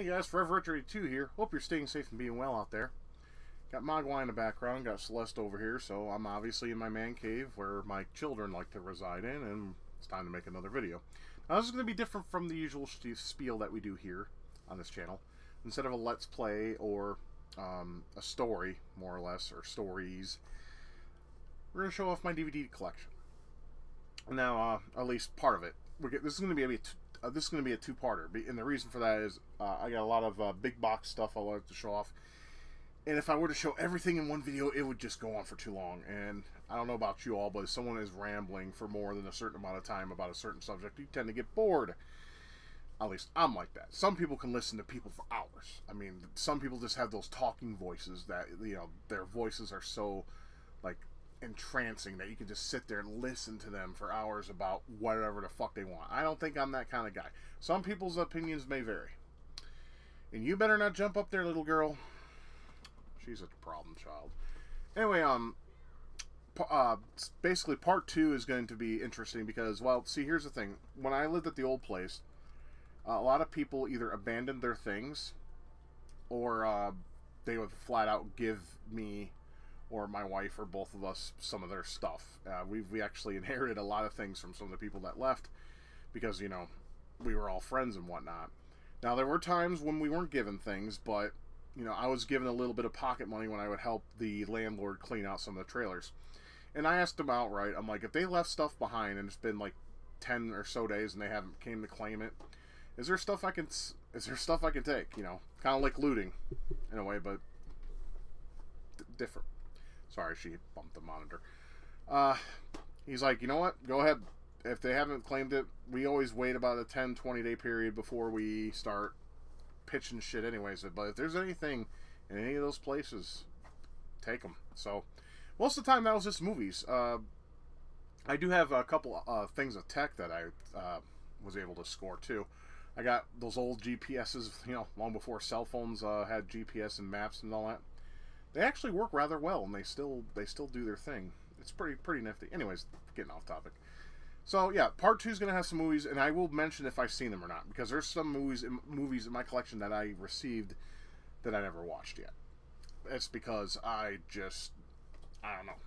Hey guys, Forever Retro 82 here. Hope you're staying safe and being well out there. Got Mogwai in the background, got Celeste over here, so I'm obviously in my man cave where my children like to reside in, and it's time to make another video. Now this is going to be different from the usual spiel that we do here on this channel. Instead of a let's play or a story, more or less, or stories, we're going to show off my DVD collection. Now, at least part of it. This is going to be a two-parter, and the reason for that is I got a lot of big box stuff I like to show off, and if I were to show everything in one video, it would just go on for too long. And I don't know about you all, but if someone is rambling for more than a certain amount of time about a certain subject, you tend to get bored. At least I'm like that. Some people can listen to people for hours. I mean, some people just have those talking voices that, you know, their voices are so, like, entrancing that you can just sit there and listen to them for hours about whatever the fuck they want. I don't think I'm that kind of guy. Some people's opinions may vary. And you better not jump up there, little girl. She's a problem child. Anyway, basically part 2 is going to be interesting because, well, see, here's the thing. When I lived at the old place, a lot of people either abandoned their things or they would flat out give me or my wife or both of us some of their stuff. We actually inherited a lot of things from some of the people that left because, you know, we were all friends and whatnot. Now, there were times when we weren't given things, but, you know, I was given a little bit of pocket money when I would help the landlord clean out some of the trailers. And I asked them outright, I'm like, if they left stuff behind and it's been like 10 or so days and they haven't came to claim it, is there stuff I can take, you know? Kind of like looting in a way, but different. Sorry, she bumped the monitor. He's like, you know what? Go ahead. If they haven't claimed it, we always wait about a 10-20 day period before we start pitching shit anyways. But if there's anything in any of those places, take them. So, most of the time that was just movies. I do have a couple things of tech that I was able to score too. I got those old GPSs, you know, long before cell phones had GPS and maps and all that. They actually work rather well, and they still do their thing. It's pretty nifty. Anyways, getting off topic. So yeah, part 2 is gonna have some movies, and I will mention if I've seen them or not, because there's some movies in my collection that I received that I never watched yet. It's because I don't know.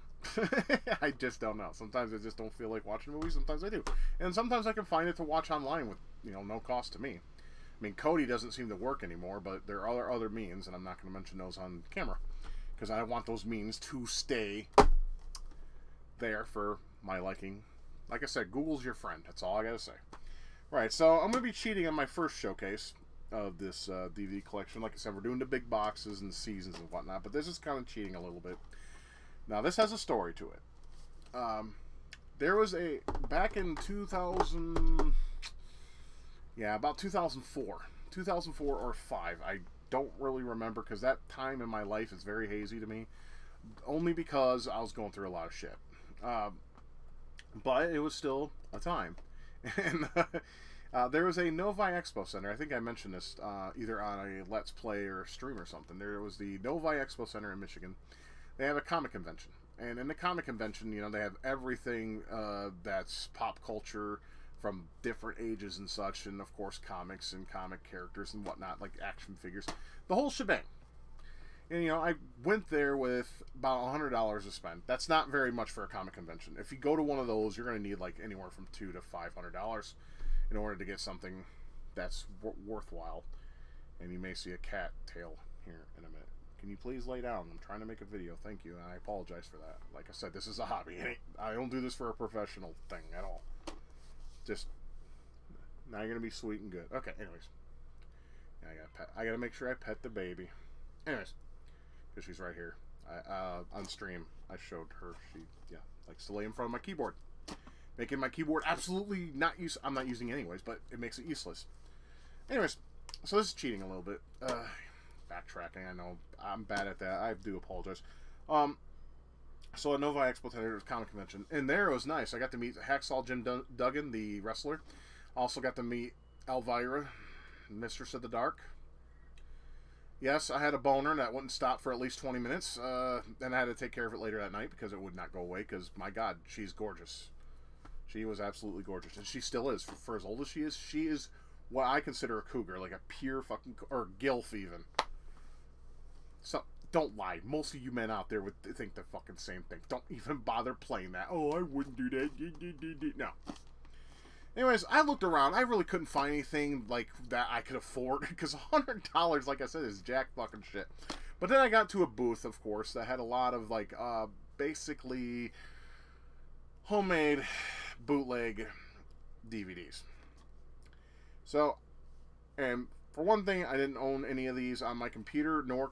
I just don't know. Sometimes I just don't feel like watching movies. Sometimes I do, and sometimes I can find it to watch online with, you know, no cost to me. I mean, Cody doesn't seem to work anymore, but there are other means, and I'm not going to mention those on camera because I want those means to stay there for my liking. Like I said, Google's your friend. That's all I got to say. Right, so I'm going to be cheating on my first showcase of this DVD collection. Like I said, we're doing the big boxes and the seasons and whatnot, but this is kind of cheating a little bit. Now, this has a story to it. There was back in 2000... Yeah, about 2004. 2004 or 5. I don't really remember because that time in my life is very hazy to me. Only because I was going through a lot of shit. But it was still a time. And there was a Novi Expo Center. I think I mentioned this either on a Let's Play or a stream or something. There was the Novi Expo Center in Michigan. They have a comic convention. And in the comic convention, you know, they have everything that's pop culture from different ages and such, and of course comics and comic characters and whatnot, like action figures, the whole shebang. And you know, I went there with about $100 to spend. That's not very much for a comic convention. If you go to one of those, you're going to need like anywhere from $200 to $500 in order to get something that's worthwhile. And you may see a cat tail here in a minute. Can you please lay down? I'm trying to make a video. Thank you, and I apologize for that. Like I said, this is a hobby. I don't do this for a professional thing at all. Just, now you're going to be sweet and good. Okay, anyways. I gotta make sure I pet the baby. Anyways, because she's right here. On stream, I showed her. She, yeah, likes to lay in front of my keyboard. Making my keyboard absolutely not use. I'm not using it anyways, but it makes it useless. Anyways, so this is cheating a little bit. Backtracking, I know. I'm bad at that. I do apologize. So at Novi Expo Center Comic Convention, and there it was nice. I got to meet Hacksaw Jim Duggan, the wrestler. Also got to meet Elvira, Mistress of the Dark. Yes, I had a boner that wouldn't stop for at least 20 minutes, and I had to take care of it later that night because it would not go away. Because my God, she's gorgeous. She was absolutely gorgeous, and she still is. For as old as she is what I consider a cougar, like a pure fucking, or gilf even. So, don't lie. Most of you men out there would think the fucking same thing. Don't even bother playing that. Oh, I wouldn't do that. No. Anyways, I looked around. I really couldn't find anything like that I could afford, because $100, like I said, is jack fucking shit. But then I got to a booth, of course, that had a lot of, like, basically homemade bootleg DVDs. So, and for one thing, I didn't own any of these on my computer, nor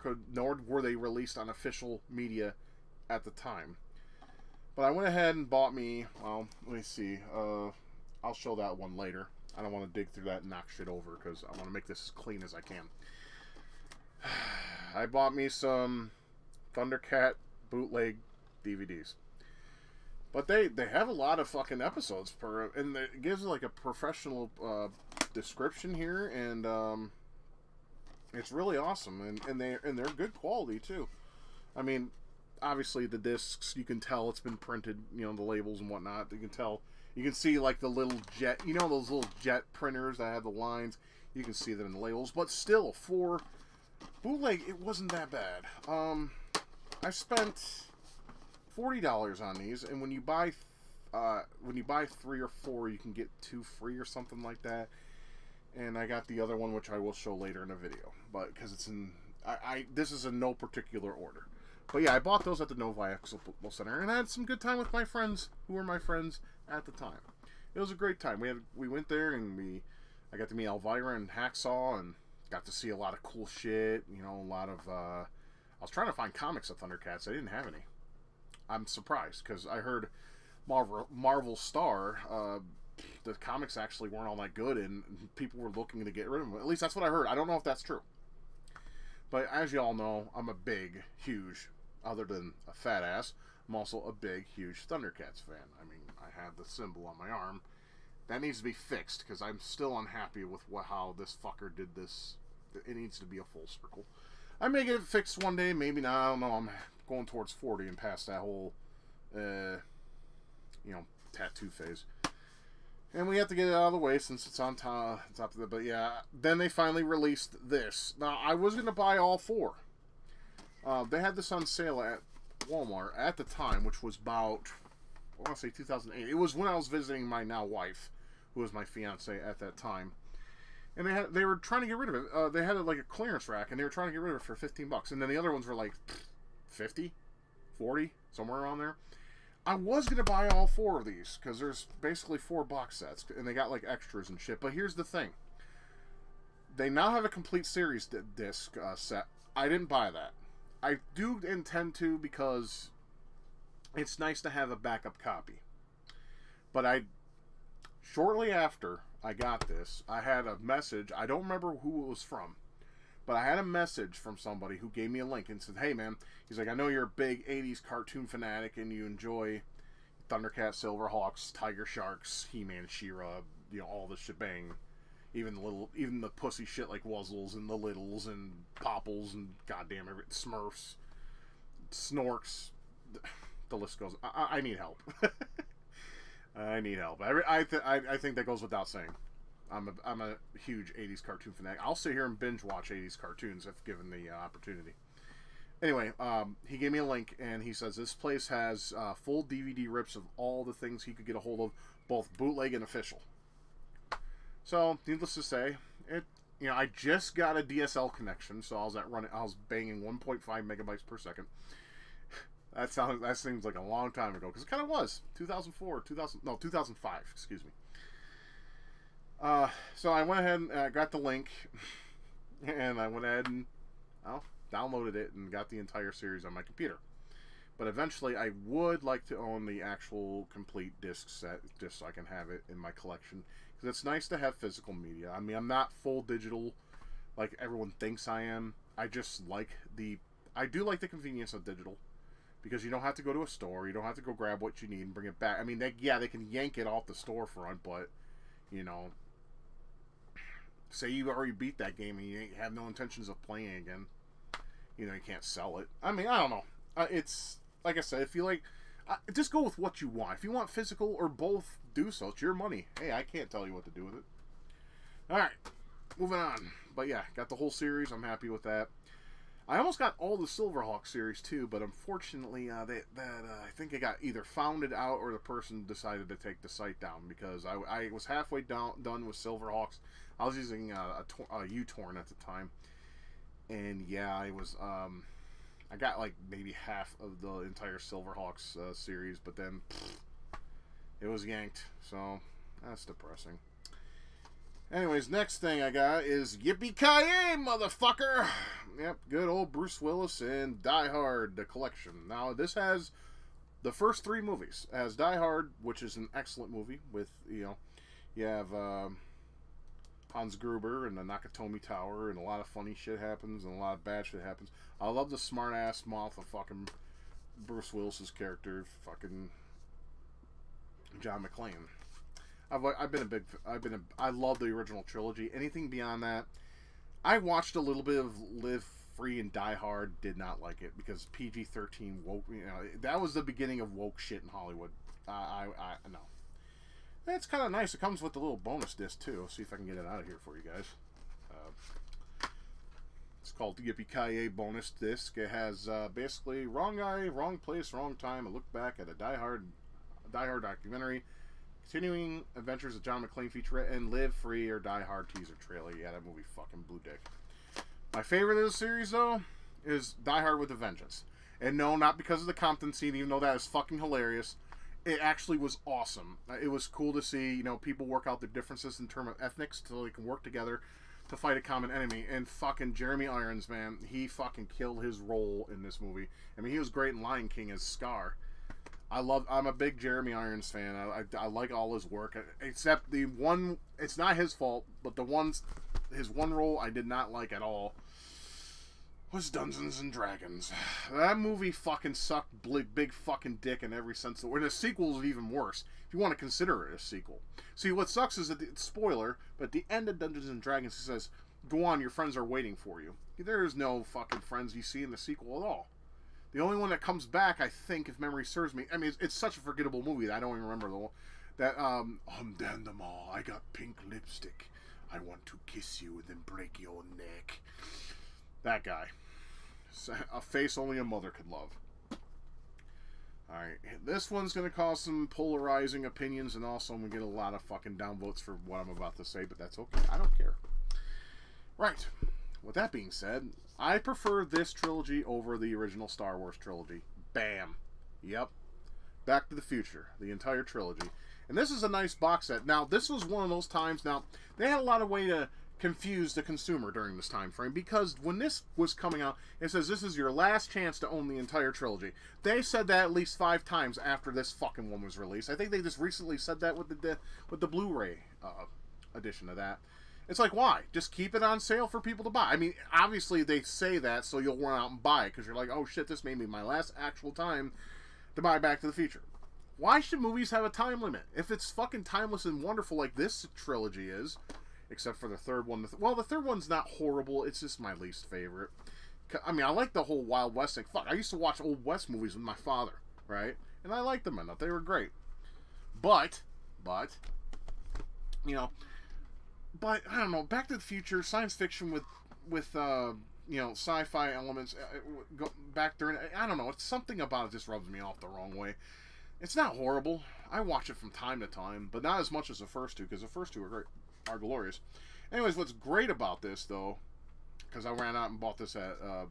were they released on official media at the time. But I went ahead and bought me, well, let me see, I'll show that one later. I don't want to dig through that and knock shit over, because I want to make this as clean as I can. I bought me some Thundercat bootleg DVDs. But they have a lot of fucking episodes per, and it gives like a professional description here, and it's really awesome, and they're good quality too. I mean, obviously the discs, you can tell it's been printed, you know, the labels and whatnot. You can tell, you can see like the little jet, you know, those little jet printers that have the lines. You can see that in the labels, but still, for bootleg, it wasn't that bad. I spent $40 on these, and when you buy 3 or 4, you can get 2 free or something like that. And I got the other one, which I will show later in the video, but because it's in, this is in no particular order. But yeah, I bought those at the Novi Expo Center, and I had some good time with my friends who were my friends at the time. It was a great time. We went there, and I got to meet Elvira and Hacksaw, and got to see a lot of cool shit. You know, a lot of I was trying to find comics of Thundercats. I didn't have any. I'm surprised, because I heard Marvel Star, the comics actually weren't all that good, and people were looking to get rid of them. At least that's what I heard. I don't know if that's true. But as you all know, I'm a big, huge, other than a fat ass, I'm also a big, huge Thundercats fan. I mean, I have the symbol on my arm. That needs to be fixed, because I'm still unhappy with how this fucker did this. It needs to be a full circle. I may get it fixed one day, maybe not. I don't know. I'm going towards 40 and past that whole, you know, tattoo phase. And we have to get it out of the way since it's on top of the. But yeah, then they finally released this. Now, I was going to buy all 4. They had this on sale at Walmart at the time, which was about, I want to say 2008. It was when I was visiting my now wife, who was my fiance at that time. And they were trying to get rid of it. They had like a clearance rack, and they were trying to get rid of it for $15. And then the other ones were like 50, 40, somewhere around there. I was going to buy all 4 of these, because there's basically 4 box sets, and they got like extras and shit. But here's the thing. They now have a complete series disc set. I didn't buy that. I do intend to, because it's nice to have a backup copy. But shortly after I got this, I had a message. I don't remember who it was from, but I had a message from somebody who gave me a link and said, hey man, he's like, I know you're a big 80s cartoon fanatic and you enjoy Thundercat, Silverhawks, Tiger Sharks, He-Man, She-Ra, you know, all the shebang. Even the pussy shit like Wuzzles and the Littles and Popples and goddamn everything, Smurfs, Snorks, the list goes. I need help. I need help. I think that goes without saying. I'm a huge 80s cartoon fanatic. I'll sit here and binge watch 80s cartoons if given the opportunity. Anyway, he gave me a link, and he says this place has full DVD rips of all the things he could get a hold of, both bootleg and official. So, needless to say, I just got a DSL connection, so I was banging 1.5 megabytes per second. That seems like a long time ago, because it kind of was 2005, excuse me. So I went ahead and got the link, and I went ahead and downloaded it and got the entire series on my computer. But eventually, I would like to own the actual complete disc set, just so I can have it in my collection. Because it's nice to have physical media. I mean, I'm not full digital like everyone thinks I am. I just like I do like the convenience of digital. Because you don't have to go to a store. You don't have to go grab what you need and bring it back. I mean, they can yank it off the storefront, but, you know, say you already beat that game and you have no intentions of playing again. You know, you can't sell it. I mean, I don't know. It's, like I said, if you like, just go with what you want. If you want physical or both, do so. It's your money. Hey, I can't tell you what to do with it. Alright. moving on. But yeah, got the whole series. I'm happy with that. I almost got all the Silverhawk series too, but unfortunately, I think it got either founded out or the person decided to take the site down because I was halfway done with Silverhawks. I was using a U-Torn at the time, and yeah, I got like maybe half of the entire Silverhawks series, but then it was yanked, so that's depressing. Anyways, next thing I got is Yippee-Ki-Yay, motherfucker! Yep, good old Bruce Willis and Die Hard, the collection. Now, this has the first 3 movies. It has Die Hard, which is an excellent movie with, you have Hans Gruber and the Nakatomi Tower, and a lot of funny shit happens, and a lot of bad shit happens. I love the smart-ass mouth of fucking Bruce Willis's character, fucking John McClane. I love the original trilogy. Anything beyond that, I watched a little bit of Live Free and Die Hard. Did not like it because PG-13 woke. That was the beginning of woke shit in Hollywood. No. That's kind of nice. It comes with a little bonus disc too. Let's see if I can get it out of here for you guys. It's called the Yippee-Ki-Yay bonus disc. It has basically wrong guy, wrong place, wrong time. A look back at a Die Hard documentary. Continuing adventures of John McClane featurette and Live Free or Die Hard teaser trailer. Yeah, that movie fucking blew dick. My favorite of the series, though, is Die Hard with a Vengeance. And no, not because of the Compton scene, even though that is fucking hilarious. It actually was awesome. It was cool to see, people work out their differences in terms of ethnics so they can work together to fight a common enemy. And fucking Jeremy Irons, man, he fucking killed his role in this movie. I mean, he was great in Lion King as Scar. I'm a big Jeremy Irons fan. I like all his work, except the one. It's not his fault, but his one role I did not like at all was Dungeons and Dragons. That movie fucking sucked big fucking dick in every sense of the word. And the sequel is even worse, if you want to consider it a sequel. See, what sucks is that it's spoiler, but at the end of Dungeons and Dragons, it says, "Go on, your friends are waiting for you." There is no fucking friends you see in the sequel at all. The only one that comes back, I think, if memory serves me, I mean, it's such a forgettable movie that I don't even remember the one. That, I'm Dan the Mall, I got pink lipstick. I want to kiss you and then break your neck. That guy. A face only a mother could love. Alright, this one's going to cause some polarizing opinions, and also I'm going to get a lot of fucking downvotes for what I'm about to say, but that's okay. I don't care. Right. With that being said, I prefer this trilogy over the original Star Wars trilogy. Bam. Yep. Back to the Future. The entire trilogy. And this is a nice box set. Now, this was one of those times. Now, they had a lot of way to confuse the consumer during this time frame, because when this was coming out, it says this is your last chance to own the entire trilogy. They said that at least 5 times after this fucking one was released. I think they just recently said that with the Blu Ray edition of that. It's like, why? Just keep it on sale for people to buy. I mean, obviously they say that so you'll run out and buy it, because you're like, oh shit, this may be my last actual time to buy Back to the Future. Why should movies have a time limit? If it's fucking timeless and wonderful like this trilogy is, except for the third one. Well, the third one's not horrible. It's just my least favorite. I mean, I like the whole Wild West thing. Fuck, I used to watch Old West movies with my father, right? And I liked them enough. They were great. But, but I don't know, Back to the Future, science fiction with sci-fi elements, go back during, I don't know, it's something about it just rubs me off the wrong way. It's not horrible. I watch it from time to time, but not as much as the first two, because the first two are glorious. Anyways, what's great about this, though, because I ran out and bought this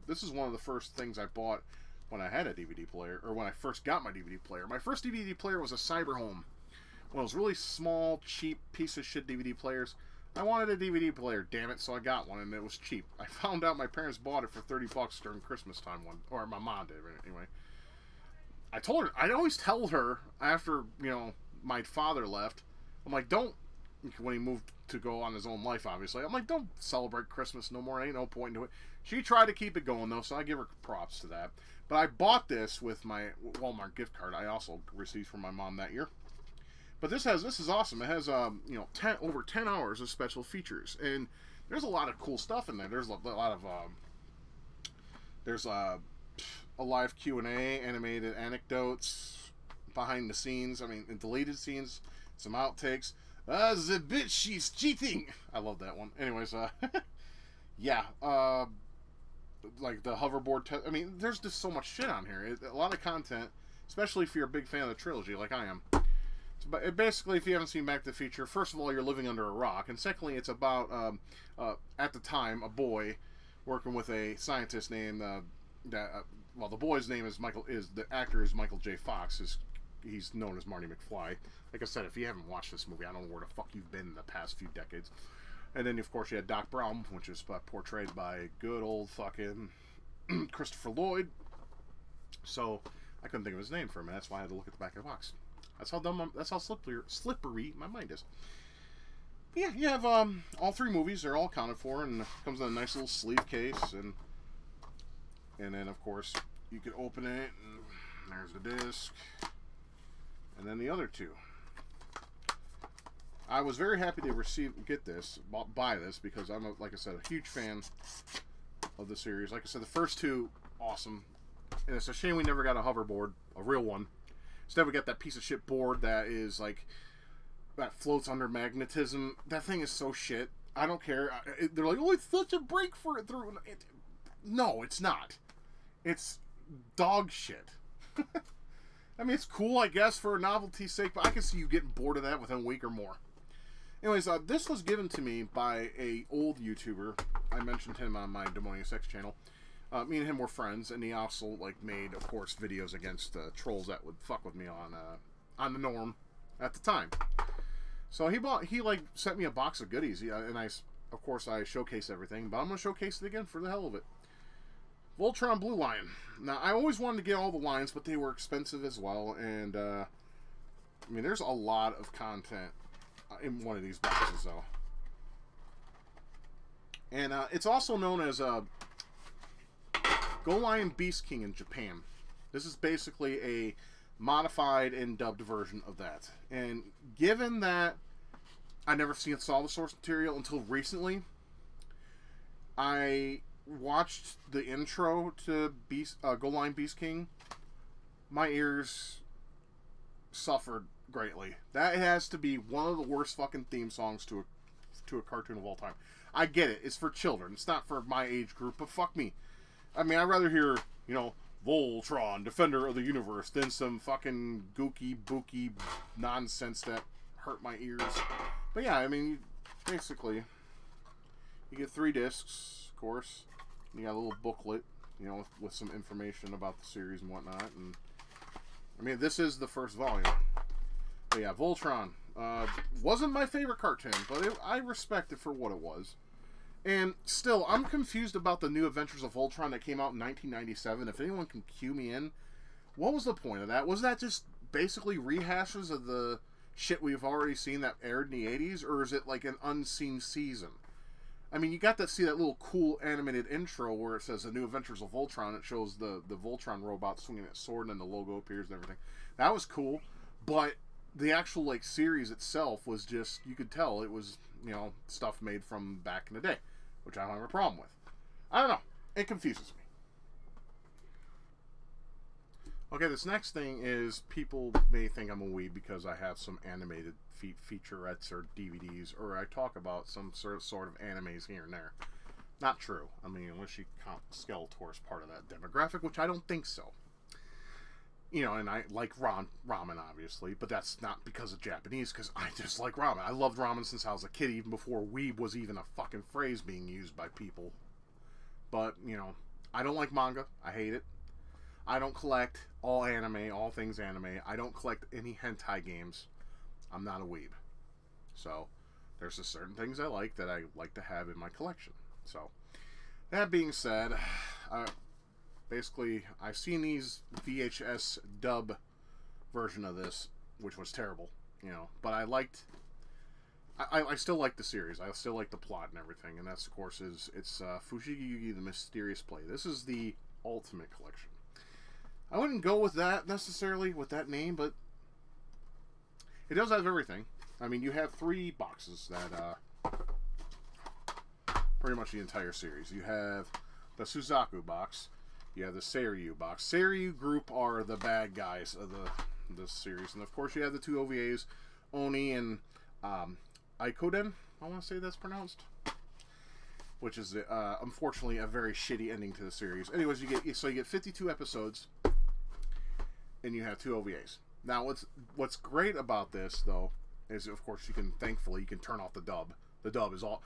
this is one of the first things I bought when I had a DVD player, or when I first got my DVD player. My first DVD player was a Cyberhome. One of those really small, cheap, piece of shit DVD players. I wanted a DVD player, damn it, so I got one, and it was cheap. I found out my parents bought it for $30 during Christmas time, or my mom did, anyway. I told her, I'd always tell her after, my father left, I'm like, when he moved to go on his own life, obviously, I'm like, don't celebrate Christmas no more, ain't no point into it. She tried to keep it going, though, so I give her props to that. But I bought this with my Walmart gift card I also received from my mom that year. But this is awesome. It has over 10 hours of special features, and there's a lot of cool stuff in there. There's a lot of a live Q&A, animated anecdotes, behind the scenes. I mean, deleted scenes, some outtakes. The bitch, she's cheating. I love that one. Anyways, yeah, like the hoverboard. I mean, there's just so much shit on here. A lot of content, especially if you're a big fan of the trilogy, like I am. But basically, if you haven't seen Back to the Future, first of all, you're living under a rock, and secondly, it's about at the time a boy working with a scientist named well, the boy's name is Michael. The actor is Michael J. Fox. He's known as Marty McFly. Like I said, if you haven't watched this movie, I don't know where the fuck you've been in the past few decades. And then, of course, you had Doc Brown, which is portrayed by good old fucking Christopher Lloyd. So I couldn't think of his name for a minute. That's why I had to look at the back of the box. That's how dumb. That's how slippery my mind is. But yeah, you have all three movies. They're all accounted for, and it comes in a nice little sleeve case, and then of course you could open it, and there's the disc, and then the other two. I was very happy to buy this, because I'm, like I said, a huge fan of the series. Like I said, the first two, awesome. And it's a shame we never got a hoverboard, a real one. Instead, we got that piece of shit board that is like, that floats under magnetism. That thing is so shit. I don't care. They're like, oh, it's such a break for it through. No, it's not. It's dog shit. I mean, it's cool, I guess, for novelty's sake, but I can see you getting bored of that within a week or more. Anyways, this was given to me by a old YouTuber. I mentioned him on my Demonius X channel. Me and him were friends, and he also made, of course, videos against trolls that would fuck with me on the norm at the time. So he sent me a box of goodies, and of course I showcased everything, but I'm gonna showcase it again for the hell of it. Voltron Blue Line. Now, I always wanted to get all the lines, but they were expensive as well, and I mean, there's a lot of content in one of these boxes, though. And it's also known as Go Lion Beast King in Japan. This is basically a modified and dubbed version of that. And given that I never saw the source material until recently, I watched the intro to Go Lion Beast King. My ears suffered greatly. That has to be one of the worst fucking theme songs to a cartoon of all time. I get it. It's for children. It's not for my age group, but fuck me. I mean, I'd rather hear, you know, Voltron, Defender of the Universe, than some fucking gooky, booky nonsense that hurt my ears. But yeah, I mean, basically, you get 3 discs, of course. You got a little booklet, you know, with some information about the series and whatnot. And I mean, this is the first volume. But yeah, Voltron wasn't my favorite cartoon, but I respect it for what it was. And still, I'm confused about the New Adventures of Voltron that came out in 1997. If anyone can cue me in, what was the point of that? Was that just basically rehashes of the shit we've already seen that aired in the 80s? Or is it like an unseen season? I mean, you got to see that little cool animated intro where it says The New Adventures of Voltron. It shows the Voltron robot swinging its sword, and then the logo appears and everything. That was cool, but the actual, like, series itself was just, you could tell it was, you know, stuff made from back in the day, which I don't have a problem with. I don't know. It confuses me. Okay, this next thing is, people may think I'm a weeb because I have some animated featurettes or DVDs, or I talk about some sort of animes here and there. Not true. I mean, unless you count Skeletor as part of that demographic, which I don't think so. You know, and I like ramen, obviously, but that's not because of Japanese, because I just like ramen. I loved ramen since I was a kid, even before weeb was even a fucking phrase being used by people. But, you know, I don't like manga. I hate it. I don't collect all anime, all things anime. I don't collect any hentai games. I'm not a weeb. So, there's just certain things I like that I like to have in my collection. So, that being said, basically, I've seen these VHS dub version of this, which was terrible, you know, but I still like the series. I still like the plot and everything, and that's, of course, it's Fushigi Yugi, the Mysterious Play. This is the Ultimate Collection. I wouldn't go with that, necessarily, with that name, but it does have everything. I mean, you have 3 boxes that, pretty much the entire series. You have the Suzaku box. You have the Seiryu box. Seiryu group are the bad guys of the series. And, of course, you have the 2 OVAs, Oni and Ikoden, I want to say that's pronounced, which is unfortunately a very shitty ending to the series. Anyways, you get 52 episodes, and you have 2 OVAs. Now, what's great about this though is, of course, you can turn off the dub. The dub is all.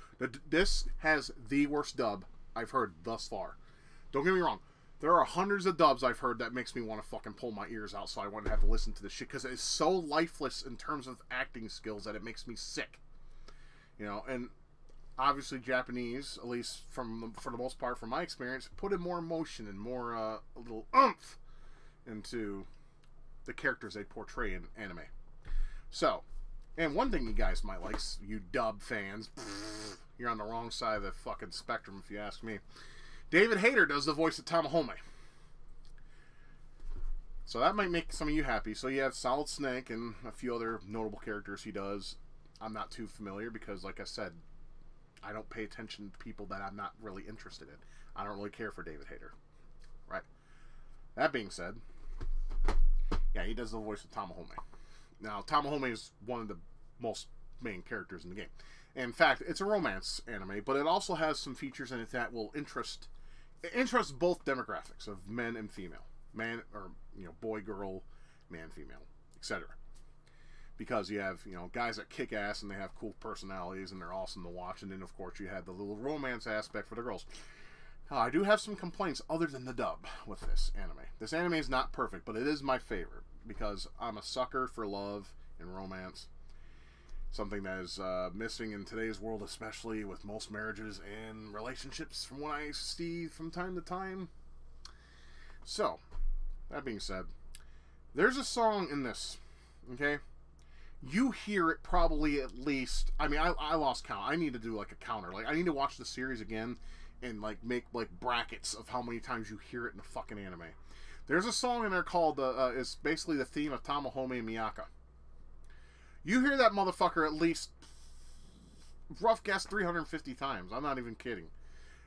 This has the worst dub I've heard thus far. Don't get me wrong. There are hundreds of dubs I've heard that makes me want to fucking pull my ears out, so I wouldn't have to listen to this shit, because it's so lifeless in terms of acting skills that it makes me sick. You know, and obviously Japanese, at least for the most part, from my experience, put in more emotion and more a little oomph into the characters they portray in anime. So, and one thing you guys might like, you dub fans, you're on the wrong side of the fucking spectrum if you ask me. David Hayter does the voice of Tamahome. So that might make some of you happy. So you have Solid Snake and a few other notable characters he does. I'm not too familiar because, like I said, I don't pay attention to people that I'm not really interested in. I don't really care for David Hayter. Right? That being said, yeah, he does the voice of Tamahome. Now, Tamahome is one of the most main characters in the game. In fact, it's a romance anime, but it also has some features in it that will interest both demographics of men and female. Man, or, you know, boy, girl, man, female, etc. Because you have, you know, guys that kick ass and they have cool personalities and they're awesome to watch. And then, of course, you have the little romance aspect for the girls. I do have some complaints other than the dub with this anime. This anime is not perfect, but it is my favorite because I'm a sucker for love and romance. Something that is missing in today's world, especially with most marriages and relationships from what I see from time to time. So, that being said, there's a song in this, okay? You hear it probably at least, I mean, I lost count. I need to do like a counter. Like, I need to watch the series again and like make like brackets of how many times you hear it in the fucking anime. There's a song in there called, it's basically the theme of Tamahome and Miyaka. You hear that motherfucker at least, rough guess, 350 times. I'm not even kidding.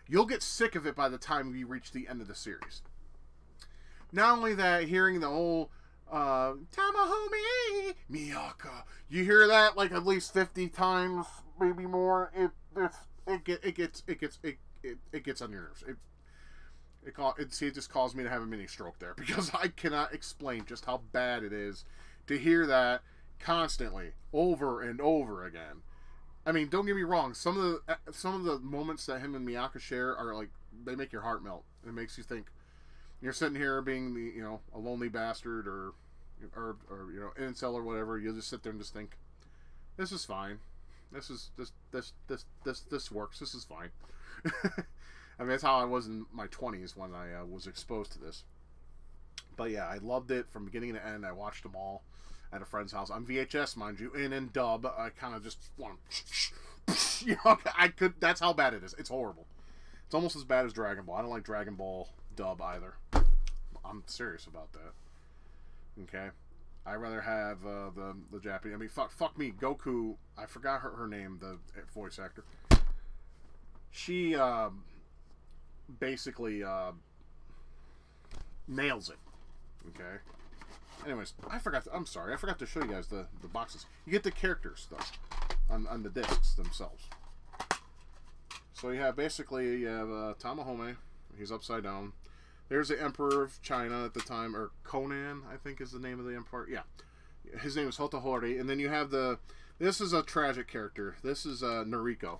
You'll get sick of it by the time we reach the end of the series. Not only that, hearing the whole Tamahome Miyaka, you hear that like at least 50 times, maybe more. It gets on your nerves. It just caused me to have a mini stroke there because I cannot explain just how bad it is to hear that constantly, over and over again. I mean, don't get me wrong. Some of the moments that him and Miyaka share are like, they make your heart melt. It makes you think you're sitting here being the, you know, a lonely bastard or you know, incel or whatever. You'll just sit there and just think, this is fine. This works. This is fine. I mean, that's how I was in my 20s when I was exposed to this. But yeah, I loved it from beginning to end. I watched them all at a friend's house on VHS, mind you, and in dub. I kind of just want to, you know, that's how bad it is. It's horrible. It's almost as bad as Dragon Ball. I don't like Dragon Ball dub either. I'm serious about that. Okay, I'd rather have the Japanese. I mean, fuck me, Goku. I forgot her name, the voice actor. She basically nails it. Okay. Anyways, I'm sorry, I forgot to show you guys the boxes. You get the characters, though, on the discs themselves. So you have, basically, you have Tamahome. He's upside down. There's the Emperor of China at the time, or Conan, I think is the name of the Emperor. Yeah. His name is Hotohori. And then you have this is a tragic character. This is Noriko.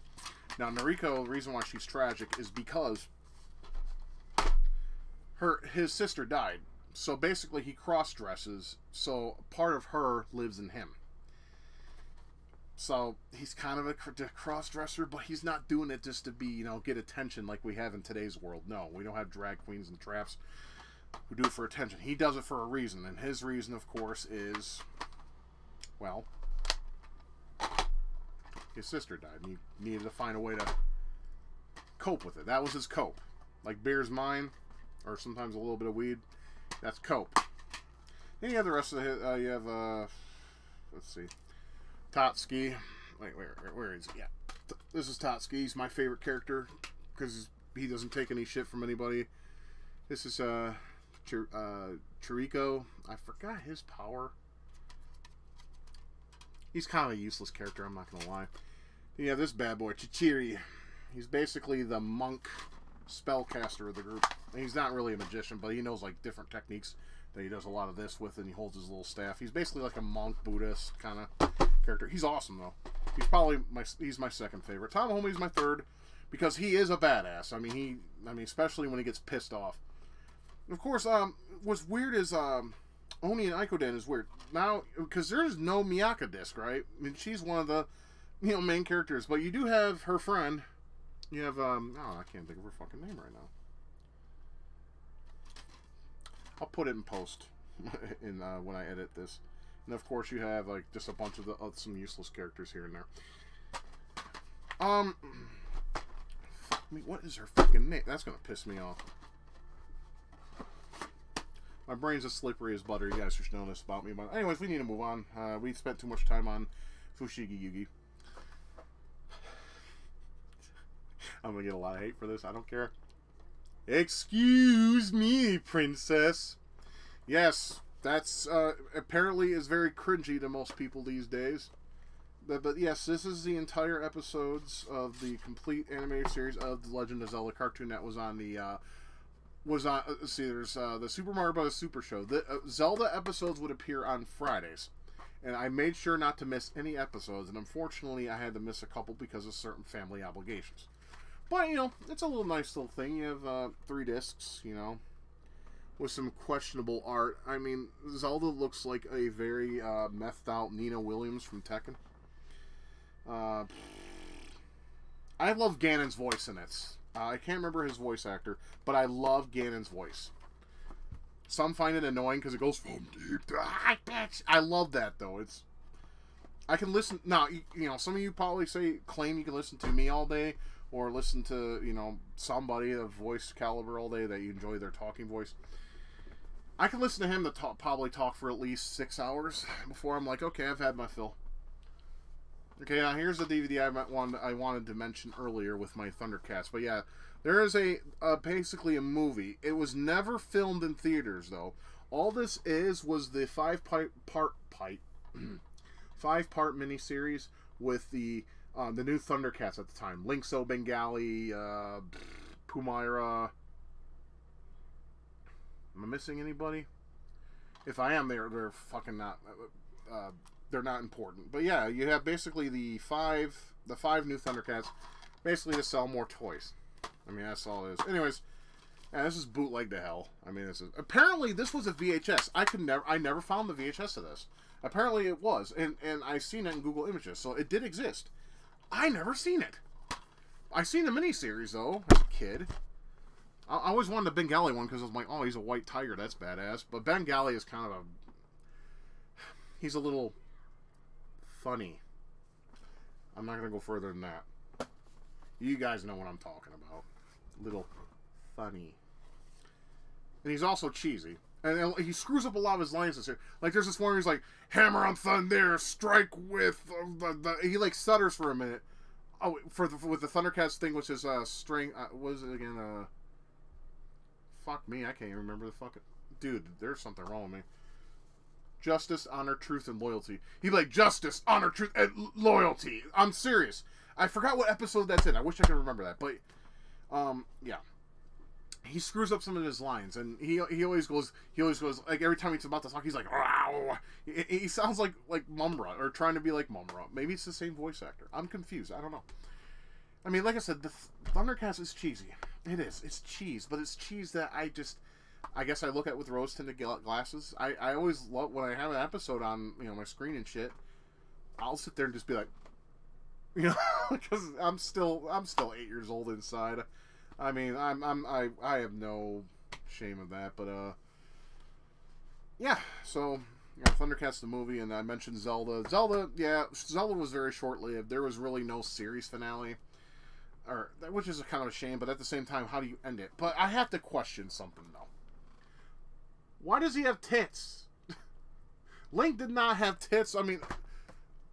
Now, Noriko, the reason why she's tragic is because his sister died. So basically, he cross-dresses, so part of her lives in him. So he's kind of a cross-dresser, but he's not doing it just to be, you know, get attention like we have in today's world. No, we don't have drag queens and traps who do it for attention. He does it for a reason, and his reason, of course, is, well, his sister died, and he needed to find a way to cope with it. That was his cope. Like beer's mine, or sometimes a little bit of weed. That's cope. Then you have the rest of the you have let's see, Tatsuki. Wait, where is he? Yeah, this is Tatsuki. He's my favorite character because he doesn't take any shit from anybody. This is Churiko. I forgot his power. He's kind of a useless character, I'm not going to lie. You have this bad boy, Chichiri. He's basically the monk spellcaster of the group. He's not really a magician, but he knows like different techniques that he does a lot of this with, and he holds his little staff. He's basically like a monk Buddhist kind of character. He's awesome though. He's probably he's my second favorite. Tom Homey's my third because he is a badass. I mean especially when he gets pissed off. Of course, what's weird is Oni and Ikoden is weird now because there's no Miyaka disc, right? I mean, she's one of the main characters, but you do have her friend. You have oh, I can't think of her fucking name right now. I'll put it in post in when I edit this. And of course, you have like just a bunch of some useless characters here and there. Fuck me, what is her fucking name? That's gonna piss me off. My brain's as slippery as butter. You guys should know this about me. But anyways, we need to move on. We spent too much time on Fushigi Yugi. I'm gonna get a lot of hate for this. I don't care. Excuse me, princess. Yes, that's apparently is very cringy to most people these days. But yes, this is the entire episodes of the complete animated series of the Legend of Zelda cartoon that was on the see, there's the Super Mario Bros. Super Show. The Zelda episodes would appear on Fridays, and I made sure not to miss any episodes. And unfortunately, I had to miss a couple because of certain family obligations. But, it's a little nice little thing. You have 3 discs, with some questionable art. I mean, Zelda looks like a very methed out Nina Williams from Tekken. I love Ganon's voice in it. I can't remember his voice actor, but I love Ganon's voice. Some find it annoying because it goes from deep to high pitch. I love that, though. I can listen... Now, some of you probably claim you can listen to me all day, or listen to, somebody of voice caliber all day that you enjoy their talking voice. I can listen to him probably talk for at least 6 hours before I'm like, okay, I've had my fill. Okay, now here's the DVD I wanted to mention earlier with my Thundercats. But yeah, there is basically a movie. It was never filmed in theaters, though. All this was the 5-part miniseries with the new Thundercats at the time. Linkso, Bengali, Pumaira. Am I missing anybody? If I am, they're fucking not. They're not important. But yeah, you have basically the five new Thundercats, basically to sell more toys. I mean, that's all it is. Anyways, yeah, this is bootleg to hell. I mean, apparently this was a VHS. I never found the VHS of this. Apparently it was, and I seen it in Google Images, so it did exist. I never seen it. I seen the miniseries though as a kid. I always wanted the Bengali one because I was like, oh, he's a white tiger, that's badass. But Bengali is kind of he's a little funny. I'm not gonna go further than that. You guys know what I'm talking about. Little funny. And he's also cheesy. And he screws up a lot of his lines this year. Like, there's this one where he's like, hammer on thunder, strike with... he, like, stutters for a minute. Oh, with the Thundercats thing, which is string... what is it again? Fuck me, I can't even remember the fucking... Dude, there's something wrong with me. Justice, honor, truth, and loyalty. He'd be like, justice, honor, truth, and loyalty. I'm serious. I forgot what episode that's in. I wish I could remember that. But, yeah. He screws up some of his lines, and he always goes, like, every time he's about to talk, he's like, wow. He sounds like Mumra, or trying to be like Mumra. Maybe it's the same voice actor. I'm confused. I don't know. I mean, like I said, the Thundercats is cheesy. It is. It's cheese, but it's cheese that I guess I look at with rose-tinted glasses. I always love, when I have an episode on, my screen and shit, I'll sit there and just be like, because I'm still 8 years old inside. I mean, I have no shame of that, but yeah. So Thundercats the movie, and I mentioned Zelda. Zelda was very short-lived. There was really no series finale, which is kind of a shame. But at the same time, how do you end it? But I have to question something though. Why does he have tits? Link did not have tits. I mean,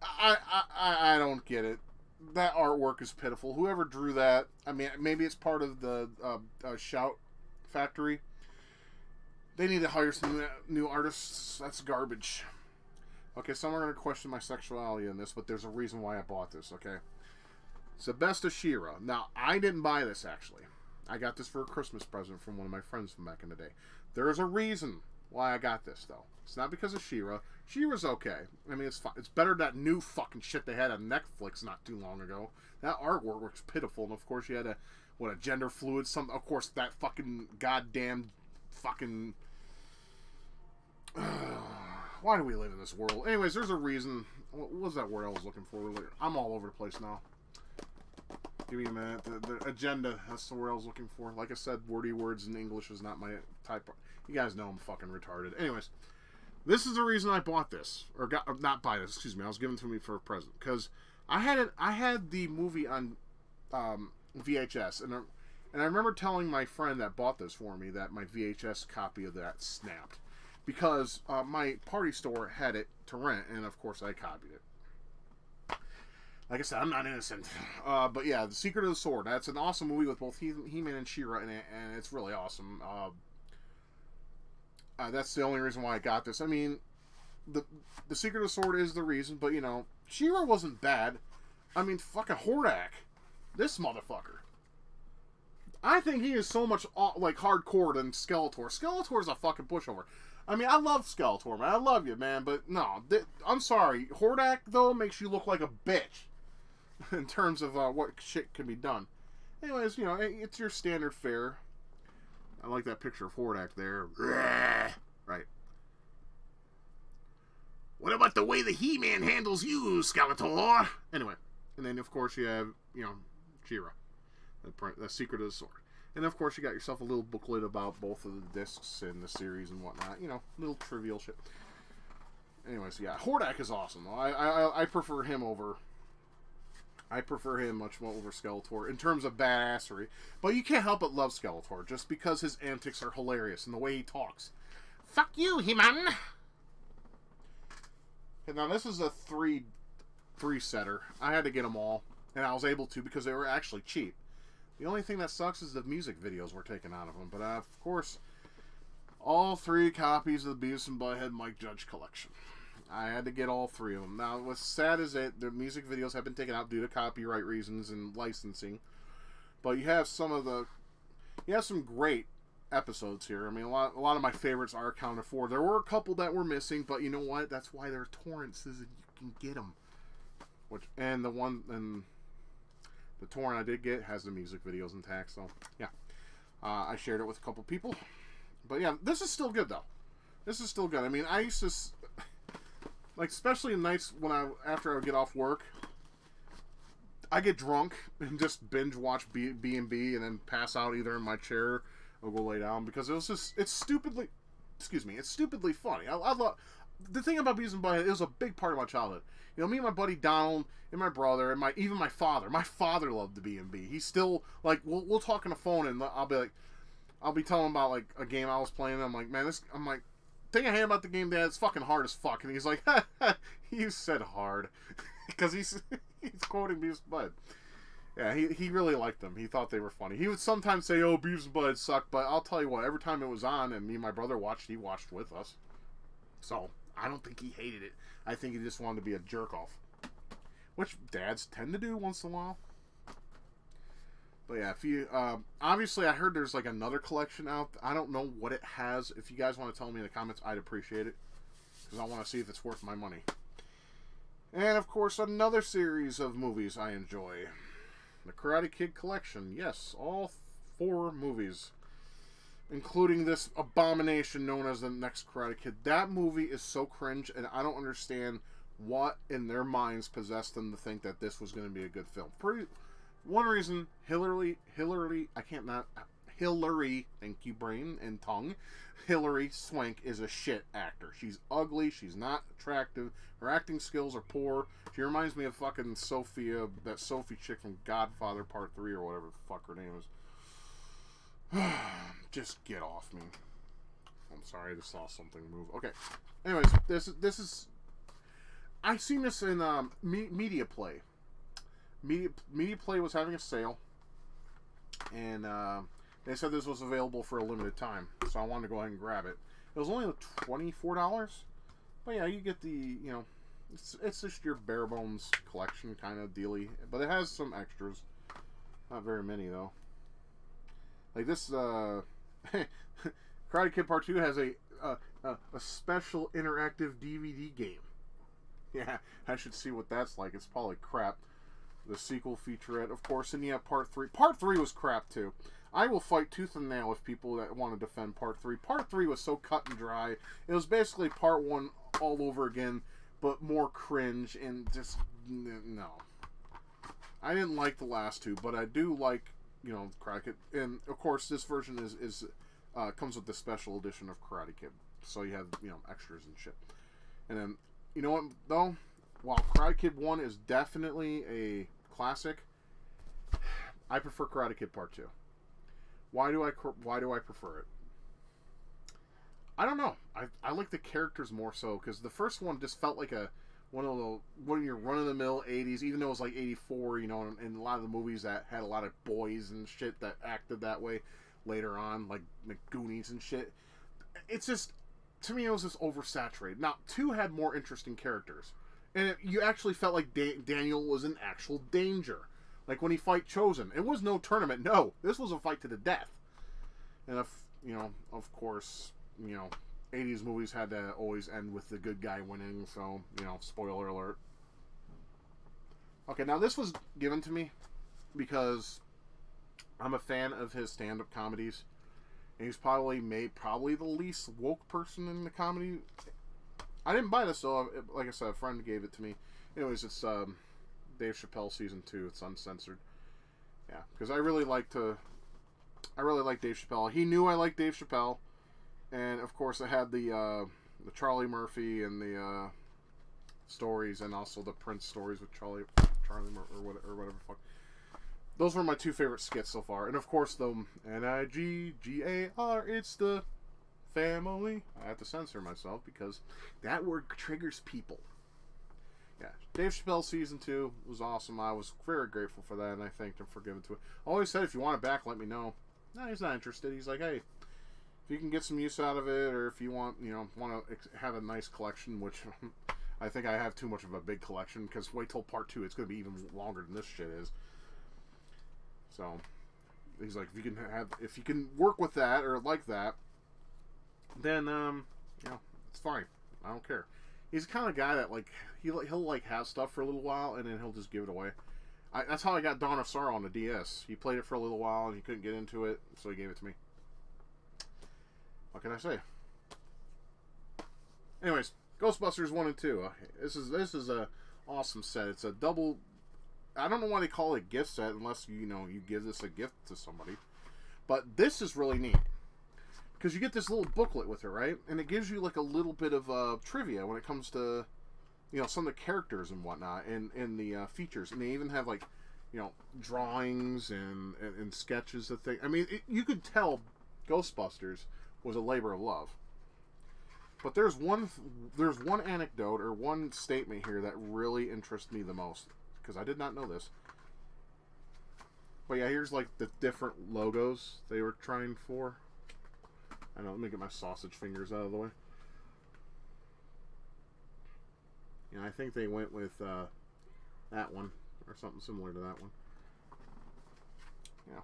I don't get it. That artwork is pitiful. Whoever drew that, I mean, maybe it's part of the Shout factory. They need to hire some new artists. That's garbage. Okay, some are going to question my sexuality in this, but there's a reason why I bought this, okay? It's the best of She-Ra. Now, I didn't buy this, actually. I got this for a Christmas present from one of my friends from back in the day. There is a reason why I got this, though. It's not because of She-Ra. She-Ra's okay. I mean, it's fine. It's better than that new fucking shit they had on Netflix not too long ago. That artwork was pitiful, and of course you had a gender fluid, of course, that fucking goddamn fucking... why do we live in this world? Anyways, there's a reason. What was that word I was looking for earlier? I'm all over the place now. Give me a minute. The agenda, that's the word I was looking for. Like I said, wordy words in English is not my type. You guys know I'm fucking retarded. Anyways, this is the reason I bought this. Or not buy this, excuse me. I was given to me for a present. Because I had the movie on VHS. And I remember telling my friend that bought this for me that my VHS copy of that snapped. Because my party store had it to rent, and of course I copied it. Like I said, I'm not innocent. But yeah, The Secret of the Sword. That's an awesome movie with both He-Man and She-Ra in it, and it's really awesome. That's the only reason why I got this. I mean, the Secret of the Sword is the reason, but you know, She-Ra wasn't bad. I mean, fucking Hordak. This motherfucker. I think he is so much like hardcore than Skeletor. Skeletor's a fucking pushover. I mean, I love Skeletor, man. I love you, man. But no, I'm sorry. Hordak, though, makes you look like a bitch in terms of what shit can be done. Anyways, you know, it's your standard fare. I like that picture of Hordak there. Right. What about the way the He-Man handles you, Skeletor? Anyway, and then, of course, you have, you know, She-Ra. The Secret of the Sword. And of course, you got yourself a little booklet about both of the discs in the series and whatnot. You know, little trivial shit. Anyways, yeah, Hordak is awesome. Though. I prefer him over. I prefer him much more over Skeletor in terms of badassery. But you can't help but love Skeletor just because his antics are hilarious and the way he talks. Fuck you, He-Man. And now this is a three-setter. I had to get them all, and I was able to because they were actually cheap. The only thing that sucks is the music videos were taken out of them. But, of course, all 3 copies of the Beavis and Butthead Mike Judge collection. I had to get all 3 of them. Now, what's sad is that the music videos have been taken out due to copyright reasons and licensing. But you have some great episodes here. I mean, a lot of my favorites are accounted for. There were a couple that were missing, but you know what? That's why they're torrents, is that you can get them. The torrent I did get has the music videos intact, so yeah. I shared it with a couple people. But yeah, this is still good, though. This is still good. I mean, I used to, like, especially in nights when after I would get off work, I get drunk and just binge watch B&B and then pass out either in my chair or go lay down because it's stupidly funny. I love, the thing about Beavis and Butthead, it was a big part of my childhood. You know, me and my buddy Donald and my brother and even my father. My father loved the B&B. He's still like, we'll talk on the phone and I'll be telling him about like a game I was playing. And I'm like, man, thing I hate about the game, Dad, it's fucking hard as fuck. And he's like, you said hard, because he's quoting Beavis and Butthead. Yeah, he really liked them. He thought they were funny. He would sometimes say, oh, Beavis and Butthead suck, but I'll tell you what, every time it was on and me and my brother watched, he watched with us. So I don't think he hated it. I think he just wanted to be a jerk-off. Which dads tend to do once in a while. But yeah, if you... obviously, I heard there's like another collection out. I don't know what it has. If you guys want to tell me in the comments, I'd appreciate it. Because I want to see if it's worth my money. And, of course, another series of movies I enjoy. The Karate Kid Collection. Yes, all 4 movies. Including this abomination known as the next Karate Kid. That movie is so cringe, and I don't understand what in their minds possessed them to think that this was going to be a good film. One reason, Hillary, thank you, brain and tongue, Hillary Swank is a shit actor. She's ugly, she's not attractive, her acting skills are poor. She reminds me of fucking Sophia, that Sophie chick from Godfather Part 3 or whatever the fuck her name is. Just get off me. I'm sorry, I just saw something move. Okay. Anyways, this is... I've seen this in Media Play. Media Play was having a sale. And they said this was available for a limited time. So I wanted to go ahead and grab it. It was only $24. But yeah, you get the, you know, it's just your bare bones collection kind of dealy. But it has some extras. Not very many, though. Like this, Karate Kid Part 2 has a special interactive DVD game. Yeah, I should see what that's like. It's probably crap. The sequel featurette, of course, and yeah, Part 3. Part 3 was crap, too. I will fight tooth and nail with people that want to defend Part 3. Part 3 was so cut and dry. It was basically Part 1 all over again, but more cringe, and just, no. I didn't like the last two, but I do like, you know, Karate Kid. And, of course, this version is comes with the special edition of Karate Kid. So you have, you know, extras and shit. And then, you know what, though? While Karate Kid 1 is definitely a classic, I prefer Karate Kid Part 2. Why do I prefer it? I don't know. I like the characters more so, because the first one just felt like one of your run-of-the-mill 80s, even though it was like 84, you know, and a lot of the movies that had a lot of boys and shit that acted that way later on, like Goonies and shit. It's just, to me, it was just oversaturated. Now, 2 had more interesting characters. And you actually felt like Daniel was in actual danger. Like when he fight Chosen. It was no tournament. No. This was a fight to the death. And, you know, of course, you know, 80s movies had to always end with the good guy winning. So, you know, spoiler alert. Okay, now this was given to me because I'm a fan of his stand-up comedies. And he's probably the least woke person in the comedy. I didn't buy this, though. Like I said, a friend gave it to me. Anyways, it's Dave Chappelle Season 2. It's uncensored. Yeah, because I really like Dave Chappelle. He knew I liked Dave Chappelle. And, of course, I had the Charlie Murphy and the stories, and also the Prince stories with Charlie Murphy, or whatever the fuck. Those were my 2 favorite skits so far. And, of course, the N-I-G-G-A-R, it's the family. I have to censor myself because that word triggers people. Yeah, Dave Chappelle Season 2 was awesome. I was very grateful for that, and I thanked him for giving it to it. I always said, if you want it back, let me know. No, he's not interested. He's like, hey, if you can get some use out of it, or if you want to have a nice collection, which I think I have too much of a big collection, because wait till Part 2, it's going to be even longer than this shit is. So, he's like, if you can work with that, or like that, then, you know, it's fine. I don't care. He's the kind of guy that, like, he'll like, have stuff for a little while, and then he'll just give it away. That's how I got Dawn of Sorrow on the DS. He played it for a little while, and he couldn't get into it, so he gave it to me. What can I say? Anyways, Ghostbusters 1 and 2. This is a awesome set. It's a double... I don't know why they call it a gift set, unless, you know, you give this a gift to somebody. But this is really neat. Because you get this little booklet with it, right? And it gives you, like, a little bit of trivia when it comes to, you know, some of the characters and whatnot, and the features. And they even have, like, you know, drawings and sketches of things. I mean, you could tell Ghostbusters was a labor of love. But there's one anecdote or one statement here that really interests me the most, because I did not know this. But yeah, here's, like, the different logos they were trying for. I know, let me get my sausage fingers out of the way. Yeah, I think they went with that one, or something similar to that one. Yeah.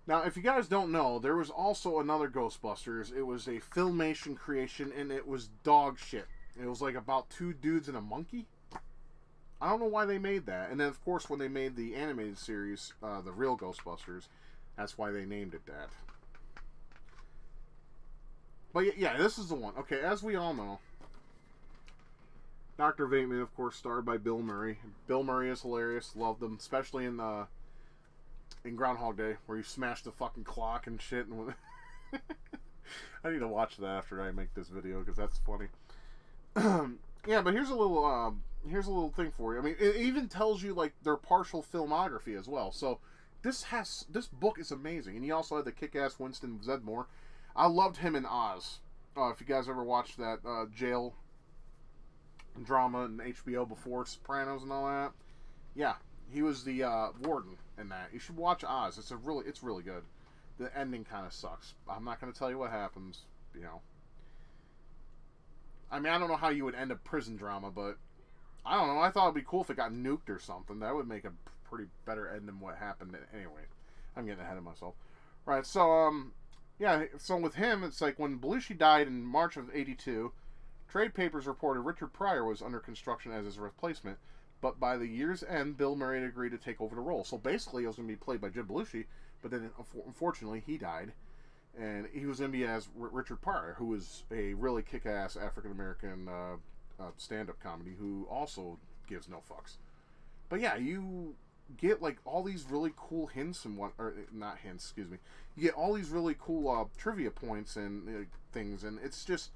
Now, if you guys don't know, there was also another Ghostbusters. It was a Filmation creation, and it was dog shit. It was like about 2 dudes and a monkey. I don't know why they made that. And then, of course, when they made the animated series, the real Ghostbusters, that's why they named it that. But yeah, this is the one. Okay, as we all know, Dr. Vateman, of course, starred by Bill Murray. Bill Murray is hilarious. Loved him, especially in Groundhog Day, where he smashed the fucking clock and shit. And I need to watch that after I make this video, because that's funny. Yeah, but here's a little thing for you. I mean, it even tells you, like, their partial filmography as well. So this book is amazing. And he also had the kick-ass Winston Zedmore. I loved him in Oz. If you guys ever watched that jail drama in HBO before Sopranos and all that, yeah, he was the warden in that. You should watch Oz. It's really good. The ending kind of sucks. I'm not going to tell you what happens. You know, I mean, I don't know how you would end a prison drama, but I don't know. I thought it'd be cool if it got nuked or something. That would make a pretty better end than what happened. Anyway, I'm getting ahead of myself. Right, so, yeah, so with him, it's like when Belushi died in March of '82, trade papers reported Richard Pryor was under construction as his replacement, but by the year's end, Bill Murray agreed to take over the role. So basically, it was going to be played by Jim Belushi, but then unfortunately, he died, and he was going to be as Richard Pryor, who was a really kick-ass African-American stand-up comedy who also gives no fucks. But yeah, you get like all these really cool hints and what, or not hints, excuse me. You get all these really cool trivia points and things, and it's just,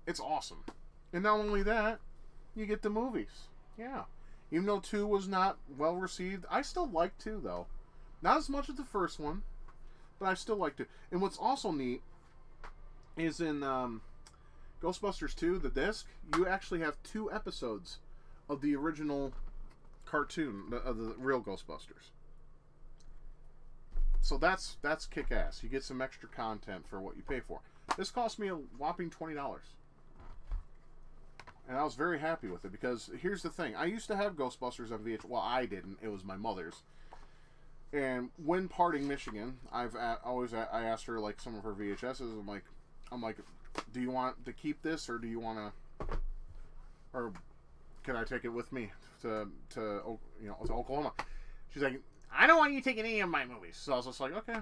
it's awesome. And not only that, you get the movies. Yeah, even though 2 was not well received, I still like 2 though. Not as much as the first one, but I still like 2. And what's also neat is in Ghostbusters 2, the disc, you actually have 2 episodes of the original cartoon of the real Ghostbusters. So that's kick-ass. You get some extra content for what you pay for. This cost me a whopping $20. And I was very happy with it because here's the thing. I used to have Ghostbusters on VHS. Well, I didn't. It was my mother's. And when parting Michigan, I asked her like some of her VHSs. I'm like, do you want to keep this or do you want to, or can I take it with me to Oklahoma? She's like, I don't want you taking any of my movies. So I was just like, okay,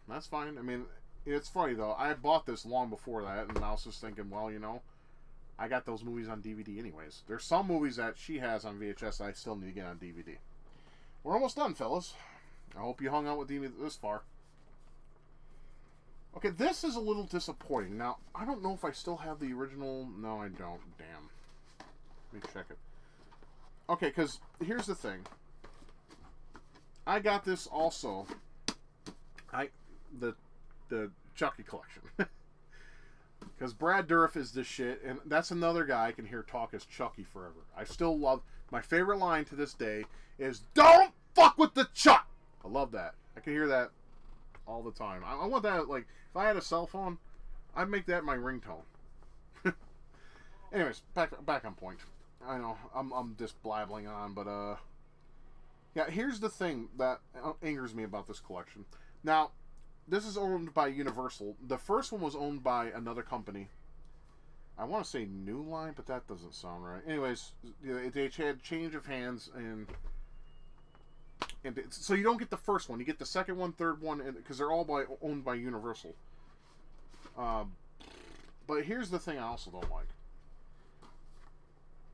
that's fine. I mean, it's funny though. I bought this long before that, and I was just thinking, well, I got those movies on DVD anyways. There's some movies that she has on VHS that I still need to get on DVD. We're almost done, fellas. I hope you hung out with me this far. Okay, this is a little disappointing. Now, I don't know if I still have the original. No, I don't. Damn. Let me check it. Okay, because here's the thing. I got this also. The Chucky Collection. Because Brad Dourif is the shit, and that's another guy I can hear talk as Chucky forever. I still love, my favorite line to this day is, "Don't fuck with the Chuck!" I love that. I can hear that all the time. I want that, like, if I had a cell phone, I'd make that my ringtone. Anyways, back on point. I know, I'm just blabbling on, but, yeah, here's the thing that angers me about this collection. Now, this is owned by Universal. The first one was owned by another company. I want to say New Line, but that doesn't sound right. Anyways, they had change of hands, and so you don't get the first one. You get the second one, third one, because they're all owned by Universal. But here's the thing I also don't like.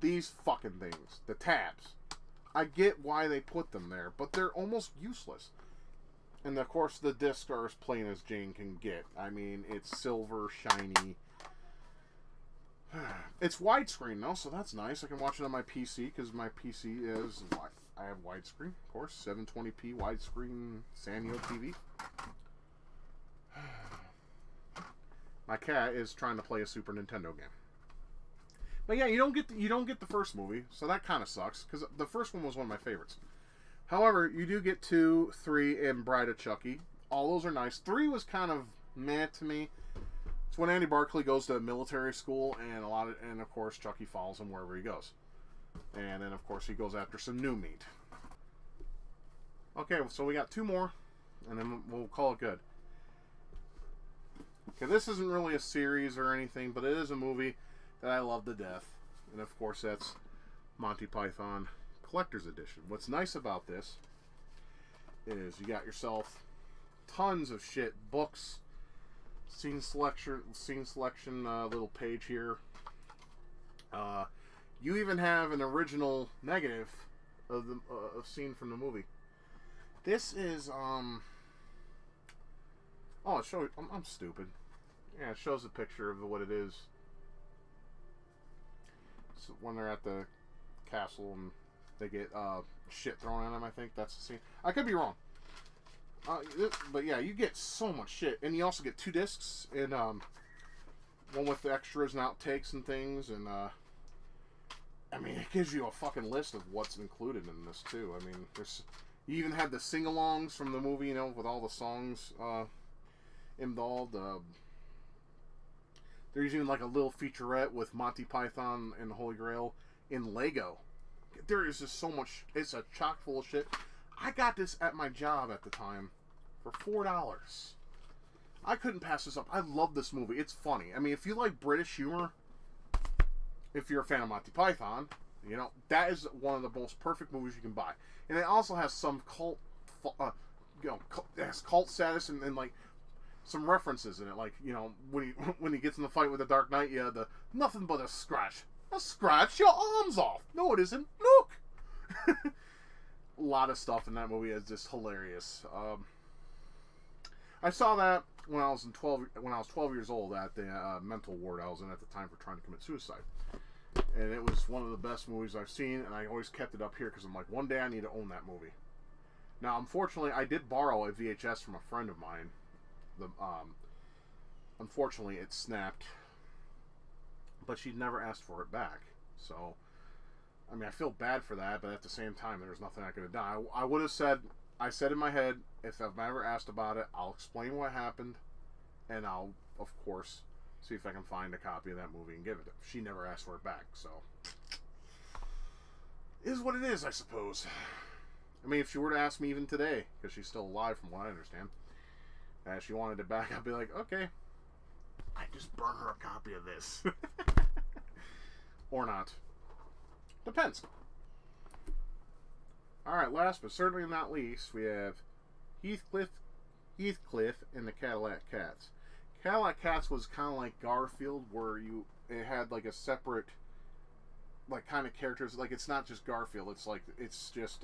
These fucking things. The tabs. I get why they put them there, but they're almost useless. And of course, the discs are as plain as Jane can get. I mean, it's silver, shiny. It's widescreen though, so that's nice. I can watch it on my PC because my PC is, I have widescreen, of course, 720p widescreen Sanyo TV. My cat is trying to play a Super Nintendo game. But yeah, you don't get the first movie, so that kind of sucks because the first one was one of my favorites. However, you do get 2, 3, and Bride of Chucky. All those are nice. 3 was kind of meh to me. It's when Andy Barclay goes to military school, and of course Chucky follows him wherever he goes. And then of course he goes after some new meat. Okay, so we got 2 more, and then we'll call it good. Okay, this isn't really a series or anything, but it is a movie that I love to death. And of course that's Monty Python Collector's Edition. What's nice about this is you got yourself tons of shit, books, scene selection, little page here. You even have an original negative of the scene from the movie. This is oh, it shows. I'm stupid. Yeah, it shows a picture of what it is. So when they're at the castle and they get shit thrown at them, I think that's the scene. I could be wrong. But yeah, you get so much shit. And you also get 2 discs. And one with the extras and outtakes and things. And I mean, it gives you a fucking list of what's included in this too. I mean, you even had the sing-alongs from the movie, with all the songs involved. There's even like a little featurette with Monty Python and the Holy Grail in Lego. There is just so much. It's a chock full of shit. I got this at my job at the time for $4. I couldn't pass this up. I love this movie. It's funny. I mean, if you like British humor, if you're a fan of Monty Python, you know, that is one of the most perfect movies you can buy. And it also has some cult, it has cult status and like some references in it. Like, you know, when he gets in the fight with the Dark Knight, yeah, the nothing but a scratch. A scratch your arms off. No, it isn't. Look. A lot of stuff in that movie is just hilarious. I saw that when I was 12 years old at the mental ward I was in at the time for trying to commit suicide. And it was one of the best movies I've seen, and I always kept it up here because I'm like, one day I need to own that movie. Now, unfortunately, I did borrow a VHS from a friend of mine. Unfortunately, it snapped, but she'd never asked for it back. So, I mean, I feel bad for that, but at the same time, there's nothing I could have done. I would have said, I said in my head, if I've ever asked about it, I'll explain what happened, and I'll, of course, see if I can find a copy of that movie and give it to her. She never asked for it back, so it is what it is, I suppose. I mean, if she were to ask me even today, because she's still alive from what I understand, and she wanted it back, I'd be like, okay, I just burn her a copy of this. Or not. Depends. Alright, last but certainly not least, we have Heathcliff and the Cadillac Cats. Cadillac Cats was kind of like Garfield, where it had like a separate, like, kind of characters. Like, it's not just Garfield. It's like, it's just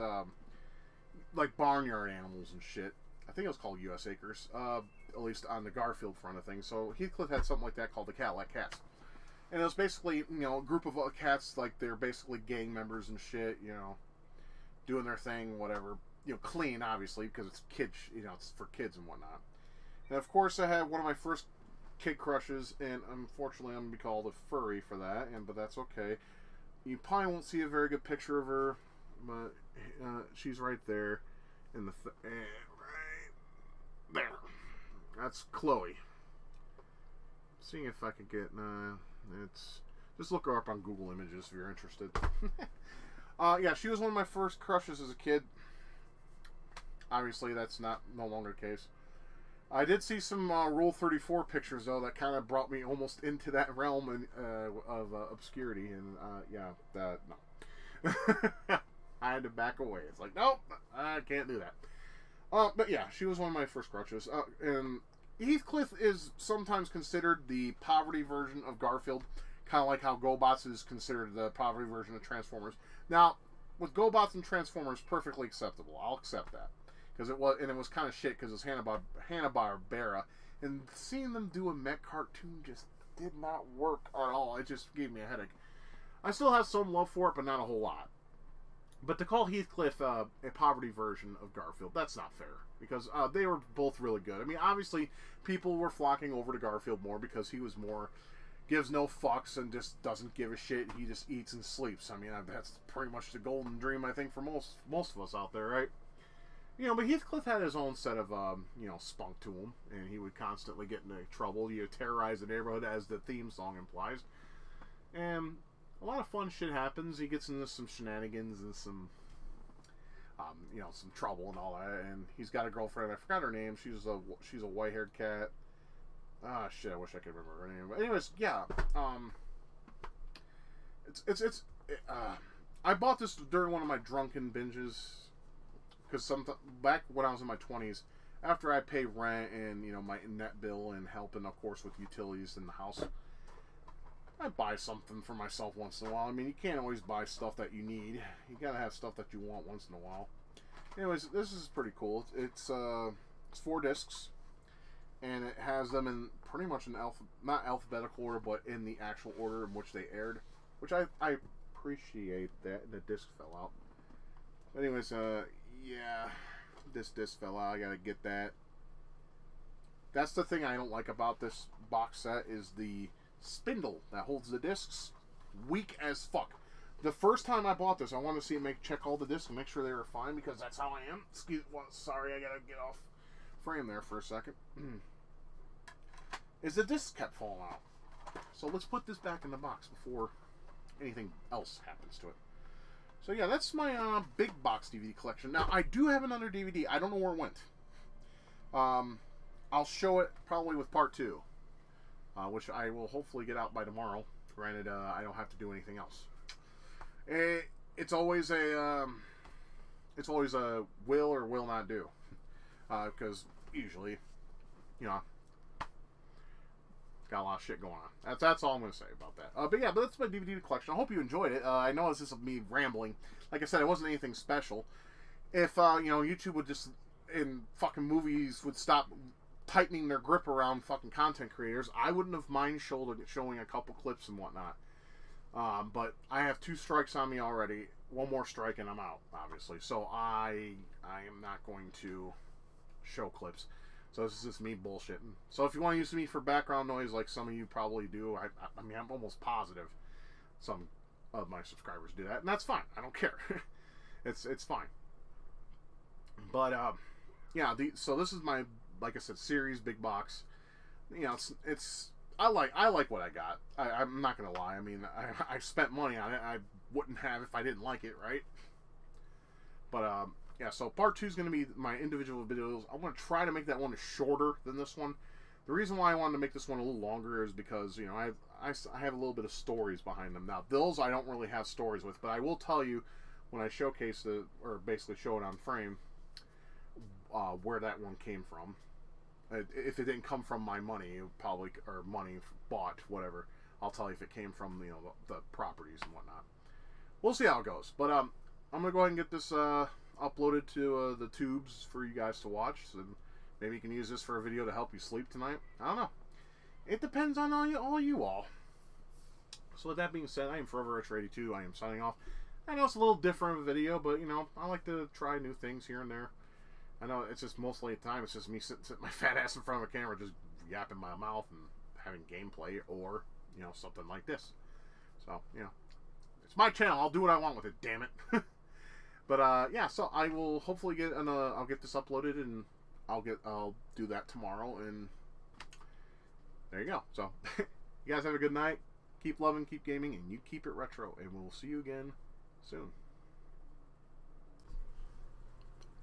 like barnyard animals and shit. I think it was called U.S. Acres, at least on the Garfield front of things. So Heathcliff had something like that called the Cadillac Cats, and it was basically, you know, a group of cats, like they're basically gang members and shit, you know, doing their thing, whatever. You know, clean, obviously, because it's kids, you know, it's for kids and whatnot. And of course, I had one of my first kid crushes, and unfortunately, I'm going to be called a furry for that, but that's okay. You probably won't see a very good picture of her, but she's right there in the right there. That's Chloe. Seeing if I could get it's just look her up on Google Images if you're interested. Yeah, she was one of my first crushes as a kid. Obviously, that's no longer the case. I did see some Rule 34 pictures, though, that kind of brought me almost into that realm of obscurity, and yeah, no. I had to back away. It's like, nope, I can't do that. But yeah, she was one of my first crushes. And Heathcliff is sometimes considered the poverty version of Garfield, kind of like how GoBots is considered the poverty version of Transformers. Now, with GoBots and Transformers, perfectly acceptable. I'll accept that. Because it was kind of shit because it was Hanna-Barbera, and seeing them do a mech cartoon just did not work at all. It just gave me a headache. I still have some love for it, but not a whole lot. But to call Heathcliff a poverty version of Garfield, that's not fair, because they were both really good. I mean, obviously, people were flocking over to Garfield more because he was more, gives no fucks and just doesn't give a shit. He just eats and sleeps. I mean, that's pretty much the golden dream, I think, for most of us out there, right? You know, but Heathcliff had his own set of, you know, spunk to him, and he would constantly get into trouble. You terrorize the neighborhood, as the theme song implies. And a lot of fun shit happens. He gets into some shenanigans and some, you know, some trouble and all that. And he's got a girlfriend. I forgot her name. She's a white-haired cat. Ah, shit, I wish I could remember her name. But anyways, yeah. I bought this during one of my drunken binges. Because back when I was in my 20s, after I pay rent and, you know, my net bill and helping, of course, with utilities in the house, I buy something for myself once in a while. I mean, you can't always buy stuff that you need. You gotta have stuff that you want once in a while. Anyways, this is pretty cool. It's 4 discs, and it has them in pretty much not alphabetical order, but in the actual order in which they aired, which I appreciate that. The disc fell out. Anyways, yeah, this disc fell out. I gotta get that. That's the thing I don't like about this box set, is the spindle that holds the discs. Weak as fuck. The first time I bought this, I wanted to see it check all the discs and make sure they were fine, because that's how I am. Excuse me, sorry, I gotta get off frame there for a second. Is the discs kept falling out. So let's put this back in the box before anything else happens to it. So yeah, that's my big box DVD collection. Now, I do have another DVD. I don't know where it went. I'll show it probably with part 2, which I will hopefully get out by tomorrow. Granted, I don't have to do anything else. It's always a will or will not do, because usually, you know, got a lot of shit going on. That's all I'm going to say about that. But yeah, that's my DVD collection. I hope you enjoyed it. I know this is me rambling. Like I said, it wasn't anything special. If, you know, YouTube would just, in fucking movies, would stop tightening their grip around fucking content creators, I wouldn't have mind showing a couple clips and whatnot. But I have 2 strikes on me already. 1 more strike and I'm out, obviously. So I am not going to show clips. So this is just me bullshitting. So if you want to use me for background noise, like some of you probably do, I mean, I'm almost positive some of my subscribers do that, and that's fine. I don't care. it's fine. But yeah. So this is my, like I said, series big box. You know, it's I like what I got. I'm not gonna lie. I mean, I spent money on it. I wouldn't have if I didn't like it, right? But yeah, so part 2 is going to be my individual videos. I'm going to try to make that one shorter than this one. The reason why I wanted to make this one a little longer is because, you know, I have a little bit of stories behind them. Now, those I don't really have stories with, but I will tell you when I showcase it, or basically show it on frame, where that one came from. If it didn't come from my money, probably, or money bought, whatever, I'll tell you if it came from, you know, the properties and whatnot. We'll see how it goes. But I'm going to go ahead and get this uploaded to the tubes for you guys to watch. So maybe you can use this for a video to help you sleep tonight. I don't know. It depends on all you all. So with that being said, I am Forever Retro 82. I am signing off. I know it's a little different of a video, but, you know, I like to try new things here and there. I know it's just mostly the time, it's just me sitting my fat ass in front of a camera just yapping my mouth and having gameplay or, you know, something like this. So, you know, it's my channel. I'll do what I want with it, damn it. But yeah, so I will hopefully get I'll get this uploaded, and I'll do that tomorrow, and there you go. So you guys have a good night. Keep loving, keep gaming, and you keep it retro, and we'll see you again soon.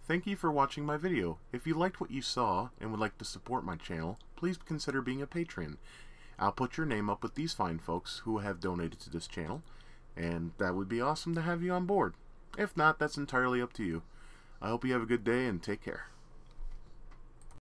Thank you for watching my video. If you liked what you saw and would like to support my channel, please consider being a patron. I'll put your name up with these fine folks who have donated to this channel, and that would be awesome to have you on board. If not, that's entirely up to you. I hope you have a good day and take care.